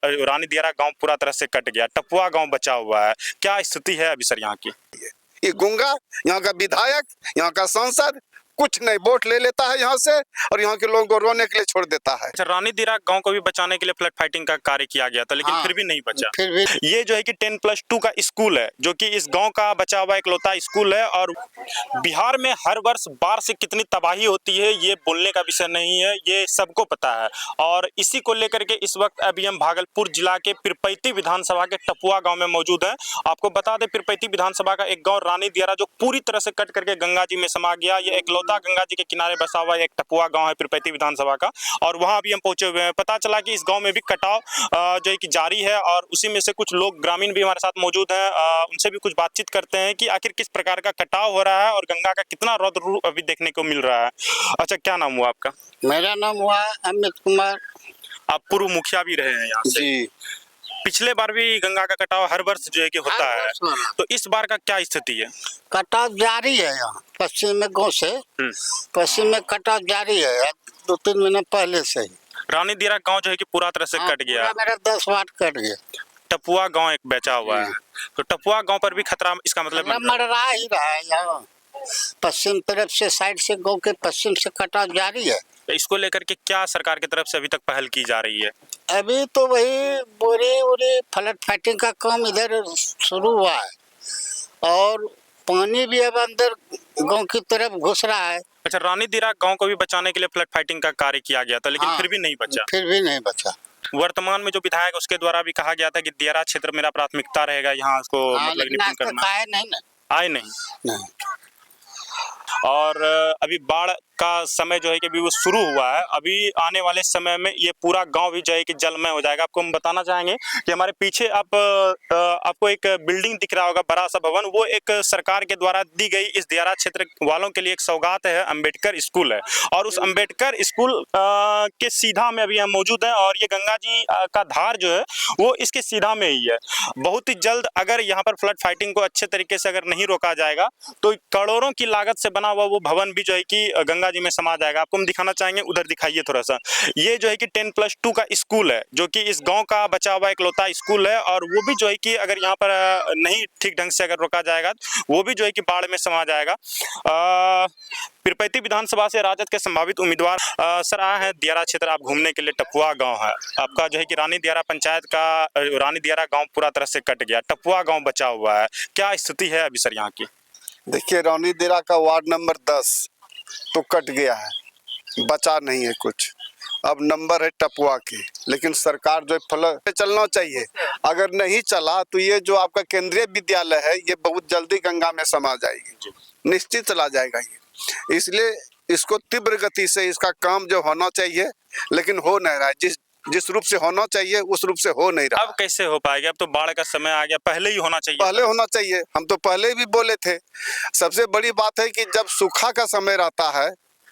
रानी दियारा गांव पूरा तरह से कट गया, टपुआ गांव बचा हुआ है, क्या स्थिति है अभी सर यहाँ की? ये गूंगा यहाँ का विधायक, यहाँ का सांसद कुछ नहीं, वोट ले लेता है यहाँ से और यहाँ के लोगों को रोने के लिए छोड़ देता है। अच्छा, रानी दियारा गांव को भी बचाने के लिए फ्लड फाइटिंग का कार्य किया गया था, लेकिन फिर भी नहीं बचा। फिर भी ये जो है कि 10+2 का स्कूल है, जो कि इस गांव का बचा हुआ इकलौता स्कूल है। और बिहार में हर वर्ष बाढ़ से कितनी तबाही होती है ये बोलने का विषय नहीं है, ये सबको पता है। और इसी को लेकर के इस वक्त अभी हम भागलपुर जिला के पीरपैंती विधानसभा के टपुआ गाँव में मौजूद है। आपको बता दें, पीरपैंती विधानसभा का एक गाँव रानी दियारा जो पूरी तरह से कट करके गंगा जी में समा गया, ये इकलौता गंगा जी के किनारे बसा हुआ एक टपुआ गाँव है पीरपैंती विधानसभा का। और वहाँ अभी हम पहुंचे हुए हैं। पता चला कि इस गांव में भी कटाव जो है कि जारी है, और उसी में से कुछ लोग ग्रामीण भी हमारे साथ मौजूद हैं। उनसे भी कुछ बातचीत करते हैं कि आखिर किस प्रकार का कटाव हो रहा है और गंगा का कितना रौद्र रूप अभी देखने को मिल रहा है। अच्छा, क्या नाम हुआ आपका? मेरा नाम हुआ अमित कुमार। आप पूर्व मुखिया भी रहे हैं यहाँ से जी। पिछले बार भी गंगा का कटाव हर वर्ष जो है कि होता है, तो इस बार का क्या स्थिति है? कटाव जारी है यहाँ पश्चिम में, गाँव से पश्चिम में कटाव जारी है 2-3 महीने पहले से ही। रानी दियारा गांव जो है कि पूरा तरह से कट गया, मेरा 10 वाट कट गया। टपुआ गांव एक बचा हुआ है, तो टपुआ गांव पर भी खतरा, इसका मतलब मर रहा ही रहा है यहाँ। पश्चिम तरफ से, साइड से, गाँव के पश्चिम से कटाव जारी है। इसको लेकर के क्या सरकार की तरफ से अभी तक पहल की जा रही है? अभी तो वही बोरी उरी फ्लड फाइटिंग का काम इधर शुरू हुआ है, और पानी भी अब अंदर गांव की तरफ घुस रहा है। अच्छा, रानी दियारा गांव को भी बचाने के लिए फ्लड फाइटिंग का कार्य किया गया था, लेकिन फिर भी नहीं बचा। फिर भी नहीं बचा। वर्तमान में जो विधायक उसके द्वारा भी कहा गया था कि दियारा क्षेत्र मेरा प्राथमिकता रहेगा, यहाँ उसको मतलब निपुण करना आए नहीं ना। आए नहीं। और अभी बाढ़ का समय जो है कि अभी वो शुरू हुआ है। अभी आने वाले समय में ये पूरा गांव भी जो है कि जलमय हो जाएगा। आपको हम बताना चाहेंगे कि हमारे पीछे आपको एक बिल्डिंग दिख रहा होगा, बड़ा सा भवन, वो एक सरकार के द्वारा दी गई इस दियारा क्षेत्र वालों के लिए एक सौगात है। अंबेडकर स्कूल है, और उस अंबेडकर स्कूल के सीधा में अभी हम मौजूद हैं, और ये गंगा जी का धार जो है वो इसके सीधा में ही है। बहुत ही जल्द अगर यहाँ पर फ्लड फाइटिंग को अच्छे तरीके से अगर नहीं रोका जाएगा तो करोड़ों की लागत से बना हुआ वो भवन भी जो है कि गंगा जी में समा जाएगा। आपको हम दिखाना चाहेंगे, उधर दिखाइए थोड़ा सा। ये जो है कि 10+2 का स्कूल है, जो कि इस गांव का बचा हुआ इकलौता स्कूल है, और वो भी जो है कि अगर यहाँ पर नहीं ठीक ढंग से अगर रोका जाएगा वो भी जो है कि बाढ़ में समा जाएगा। पीरपैंती विधानसभा से राजद के संभावित उम्मीदवार सर आए हैं दियारा क्षेत्र आप घूमने के लिए। टपुआ गाँव है आपका, जो है कि रानी दियारा पंचायत का रानी दियारा गाँव पूरा तरह से कट गया, टपुआ गाँव बचा हुआ है, क्या स्थिति है अभी सर यहाँ की? देखिए, रानी दियारा का वार्ड नंबर 10 तो कट गया है, बचा नहीं है कुछ। अब नंबर है टपुआ के, लेकिन सरकार जो फ्लड चलना चाहिए, अगर नहीं चला तो ये जो आपका केंद्रीय विद्यालय है ये बहुत जल्दी गंगा में समा जाएगी, निश्चित चला जाएगा ये। इसलिए इसको तीव्र गति से इसका काम जो होना चाहिए, लेकिन हो नहीं रहा है। जिस रूप से होना चाहिए उस रूप से हो नहीं रहा। अब कैसे हो पाएगा? अब तो बाढ़ का समय आ गया, पहले ही होना चाहिए। पहले होना चाहिए, हम तो पहले भी बोले थे। सबसे बड़ी बात है कि जब सूखा का समय रहता है,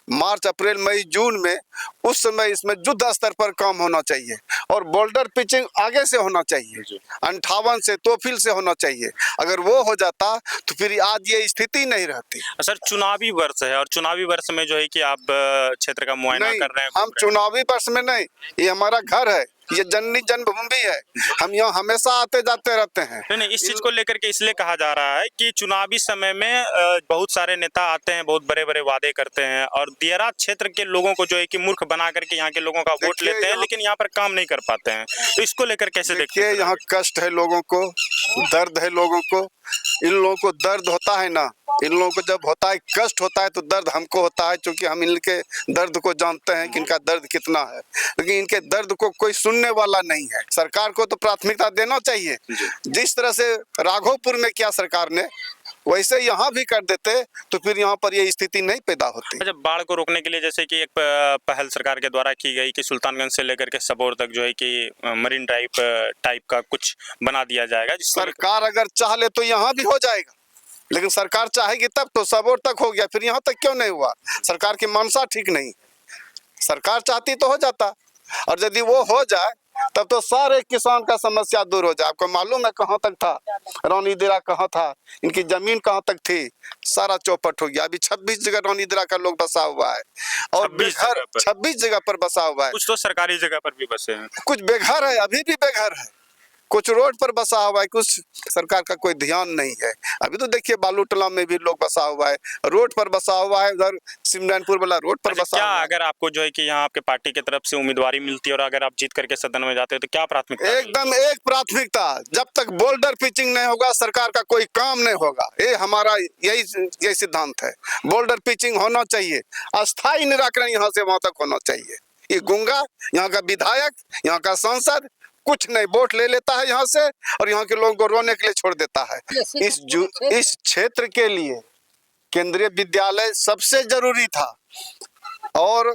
मार्च, अप्रैल, मई, जून में, उस समय इसमें युद्ध स्तर पर काम होना चाहिए, और बोल्डर पिचिंग आगे से होना चाहिए, 58 से तोफिल से होना चाहिए। अगर वो हो जाता तो फिर आज ये स्थिति नहीं रहती। सर, चुनावी वर्ष है, और चुनावी वर्ष में जो है कि आप क्षेत्र का मुआयना कर रहे हैं। हम चुनावी वर्ष में नहीं, ये हमारा घर है, ये जननी जन्मभूमि है, हम यहाँ हमेशा आते जाते रहते हैं। नहीं, इस चीज को लेकर के इसलिए कहा जा रहा है कि चुनावी समय में बहुत सारे नेता आते हैं, बहुत बड़े बड़े वादे करते हैं, और दियारा क्षेत्र के लोगों को जो है कि मूर्ख बना करके यहाँ के लोगों का वोट लेते हैं, लेकिन यहाँ पर काम नहीं कर पाते हैं। तो इसको लेकर कैसे देखते हैं? यहाँ कष्ट है लोगों को, दर्द है लोगों को। इन लोगों को दर्द होता है ना, इन लोगों को जब होता है, कष्ट होता है, तो दर्द हमको होता है, क्योंकि हम इनके दर्द को जानते हैं कि इनका दर्द कितना है। लेकिन इनके दर्द को कोई सुनने वाला नहीं है। सरकार को तो प्राथमिकता देना चाहिए। जिस तरह से राघोपुर में किया सरकार ने, वैसे यहाँ भी कर देते तो फिर यहाँ पर ये स्थिति नहीं पैदा होती। जब बाढ़ को रोकने के लिए जैसे कि एक पहल सरकार के द्वारा की गई कि सुल्तानगंज से लेकर के सबौर तक जो है कि मरीन ड्राइव टाइप का कुछ बना दिया जाएगा। सरकार अगर चाह ले तो यहाँ भी हो जाएगा, लेकिन सरकार चाहेगी तब तो। सबौर तक हो गया, फिर यहाँ तक क्यों नहीं हुआ? सरकार की मनसा ठीक नहीं। सरकार चाहती तो हो जाता, और यदि वो हो जाए तब तो सारे किसान का समस्या दूर हो जाए। आपको मालूम है कहाँ तक था, रौनी दिरा कहाँ था, इनकी जमीन कहाँ तक थी, सारा चौपट हो गया। अभी 26 जगह रौनी दिरा का लोग बसा हुआ है और 26 बेघर जगह पर 26 जगह पर बसा हुआ है। कुछ तो सरकारी जगह पर भी बसे हैं। कुछ बेघर है, अभी भी बेघर है, कुछ रोड पर बसा हुआ है, कुछ सरकार का कोई ध्यान नहीं है। अभी तो देखिए बालूटला में भी लोग बसा हुआ है, रोड पर बसा हुआ है, उधर सिमरनपुर वाला रोड पर अच्छा, बसा क्या हुआ है। अगर आपको जो है कि यहाँ आपके पार्टी की तरफ से उम्मीदवारी मिलती है और अगर आप जीत करके सदन में जाते हो तो क्या प्राथमिकता रहेगी? एकदम एक प्राथमिकता, जब तक बोल्डर पिचिंग नहीं होगा सरकार का कोई काम नहीं होगा। ये हमारा यही सिद्धांत है। बोल्डर पिचिंग होना चाहिए, अस्थायी निराकरण यहाँ से वहां तक होना चाहिए। ये गुंगा यहाँ का विधायक, यहाँ का सांसद कुछ नहीं, वोट ले लेता है यहाँ से और यहाँ के लोगों को रोने के लिए छोड़ देता है। इस क्षेत्र के लिए केंद्रीय विद्यालय सबसे जरूरी था और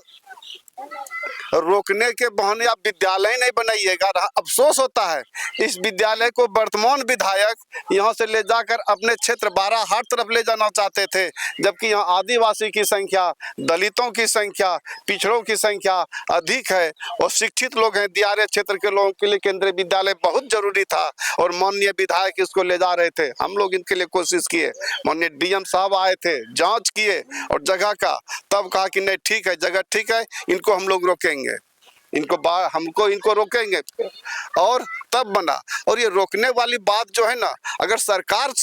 रोकने के बहाने आप विद्यालय नहीं बनाइएगा। अफसोस होता है इस विद्यालय को वर्तमान विधायक यहाँ से ले जाकर अपने क्षेत्र बाराहाट तरफ ले जाना चाहते थे, जबकि यहाँ आदिवासी की संख्या, दलितों की संख्या, पिछड़ों की संख्या अधिक है और शिक्षित लोग हैं। दियारे क्षेत्र के लोगों के लिए केंद्रीय विद्यालय बहुत जरूरी था और माननीय विधायक इसको ले जा रहे थे। हम लोग इनके लिए कोशिश किए, माननीय डीएम साहब आए थे, जांच किए और जगह का तब कहा कि नहीं ठीक है, जगह ठीक है, इनको हम लोग रोकेंगे, इनको रोकेंगे और तब बना। और ये रोकने वाली बात जो है ना, अगर सरकार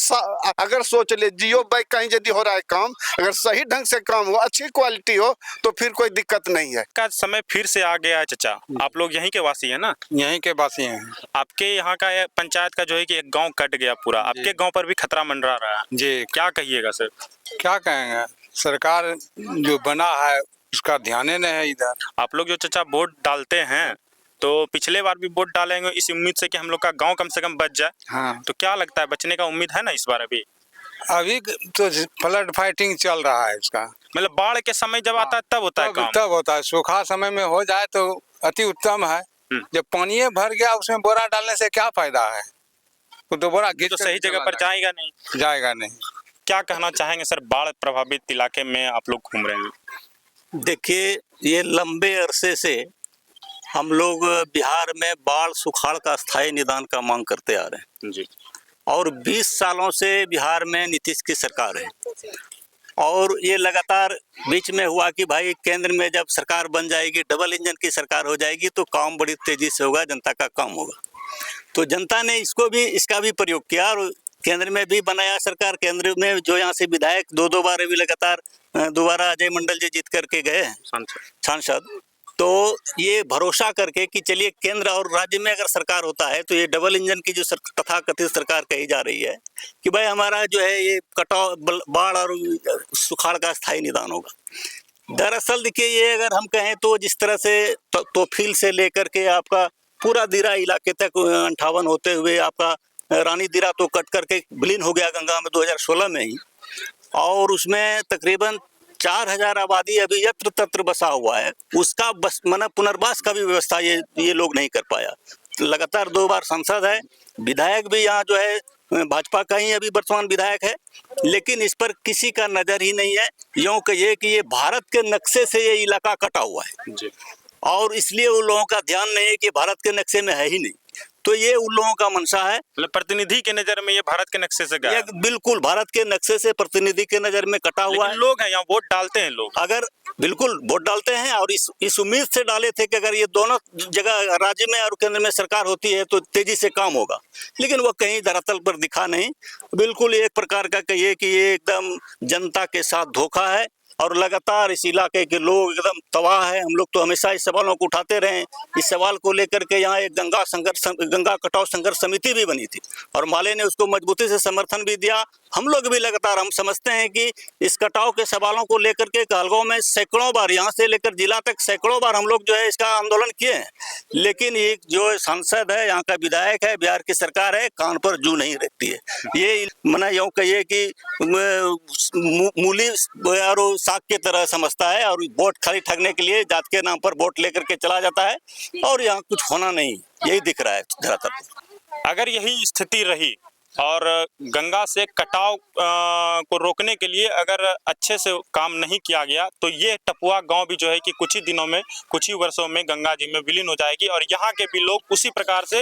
अगर सोच ले जियो बैग कहीं यदि हो रहा है काम, अगर सही ढंग से काम हो, अच्छी क्वालिटी हो तो फिर कोई दिक्कत नहीं है। का समय फिर से आ गया है चाचा, आप लोग यहीं के वासी हैं ना? यहीं के वासी हैं आपके यहाँ का पंचायत का जो है कि एक गांव कट गया पूरा, आपके गांव पर भी खतरा मंडरा रहा है जी। क्या कहिएगा सर? क्या कहेंगे, सरकार जो बना है उसका ध्यान ही नहीं है इधर। आप लोग जो चाचा वोट डालते हैं तो पिछले बार भी वोट डालेंगे इस उम्मीद से कि हम लोग का गांव कम से कम बच जाए, हाँ, तो क्या लगता है बचने का उम्मीद है ना इस बार? अभी तो फ्लड फाइटिंग चल रहा है इसका, मतलब बाढ़ के समय जब आता है तब होता है काम। तब होता है, सूखा समय में हो जाए तो अति उत्तम है। जब पानी भर गया उसमें बोरा डालने से क्या फायदा है, वो तो बोरा तो सही जगह पर जाएगा नहीं। क्या कहना चाहेंगे सर, बाढ़ प्रभावित इलाके में आप लोग घूम रहे हैं? देखिए, ये लंबे अरसे से हम लोग बिहार में बाढ़ सुखाड़ का स्थायी निदान का मांग करते आ रहे हैं जी। और 20 सालों से बिहार में नीतीश की सरकार है और ये लगातार बीच में हुआ कि भाई केंद्र में जब सरकार बन जाएगी, डबल इंजन की सरकार हो जाएगी तो काम बड़ी तेजी से होगा, जनता का काम होगा। तो जनता ने इसका भी प्रयोग किया और केंद्र में भी बनाया सरकार। केंद्र में जो यहाँ से विधायक दो बार अभी लगातार दोबारा अजय मंडल जी जीत करके गए हैं सांसद, तो ये भरोसा करके कि चलिए केंद्र और राज्य में अगर सरकार होता है तो ये डबल इंजन की जो तथाकथित सरकार कही जा रही है कि भाई हमारा जो है ये कटाव, बाढ़ और सुखाड़ का स्थायी निदान होगा। दरअसल देखिए, ये अगर हम कहें तो जिस तरह से तोफील से लेकर के आपका पूरा दिरा इलाके तक 58 होते हुए आपका रानी दिरा तो कट करके विलीन हो गया गंगा में 2016 में ही, और उसमें तकरीबन 4000 आबादी अभी यत्र तत्र बसा हुआ है, उसका बस पुनर्वास का भी व्यवस्था ये लोग नहीं कर पाया। लगातार 2 बार सांसद है, विधायक भी यहाँ जो है भाजपा का ही अभी वर्तमान विधायक है, लेकिन इस पर किसी का नजर ही नहीं है। यूँ कहिए कि ये भारत के नक्शे से ये इलाका कटा हुआ है जी। और इसलिए उन लोगों का ध्यान नहीं है कि भारत के नक्शे में है ही नहीं, तो ये उन लोगों का मंशा है। मतलब प्रतिनिधि के नजर में ये भारत के नक्शे से गया, बिल्कुल भारत के नक्शे से प्रतिनिधि के नजर में कटा हुआ है। लोग हैं यहाँ वोट डालते हैं, लोग अगर बिल्कुल वोट डालते हैं और इस उम्मीद से डाले थे कि अगर ये दोनों जगह राज्य में और केंद्र में सरकार होती है तो तेजी से काम होगा, लेकिन वो कहीं धरातल पर दिखा नहीं। बिल्कुल एक प्रकार का कहिए कि ये एकदम जनता के साथ धोखा है और लगातार इस इलाके के लोग एकदम तबाह है। हम लोग तो हमेशा इस सवालों को उठाते रहे। इस सवाल को लेकर के यहाँ एक गंगा कटाव संघर्ष समिति भी बनी थी और माले ने उसको मजबूती से समर्थन भी दिया। हम लोग भी लगातार हम समझते हैं कि इस कटाव के सवालों को लेकर के कहलगांव में सैकड़ों बार, यहाँ से लेकर जिला तक सैकड़ों बार हम लोग जो है इसका आंदोलन किए हैं, लेकिन एक जो सांसद है, यहाँ का विधायक है, बिहार की सरकार है, कान पर जू नहीं रखती है। ये मना यूँ कहिए कि मूली और साग की तरह समझता है और वोट खाली ठगने के लिए जात के नाम पर वोट लेकर के चला जाता है और यहाँ कुछ होना नहीं, यही दिख रहा है धरातल पर। अगर यही स्थिति रही और गंगा से कटाव को रोकने के लिए अगर अच्छे से काम नहीं किया गया तो ये टपुआ गांव भी जो है कि कुछ ही दिनों में, कुछ ही वर्षों में गंगा जी में विलीन हो जाएगी और यहाँ के भी लोग उसी प्रकार से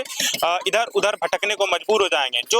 इधर उधर भटकने को मजबूर हो जाएंगे। जो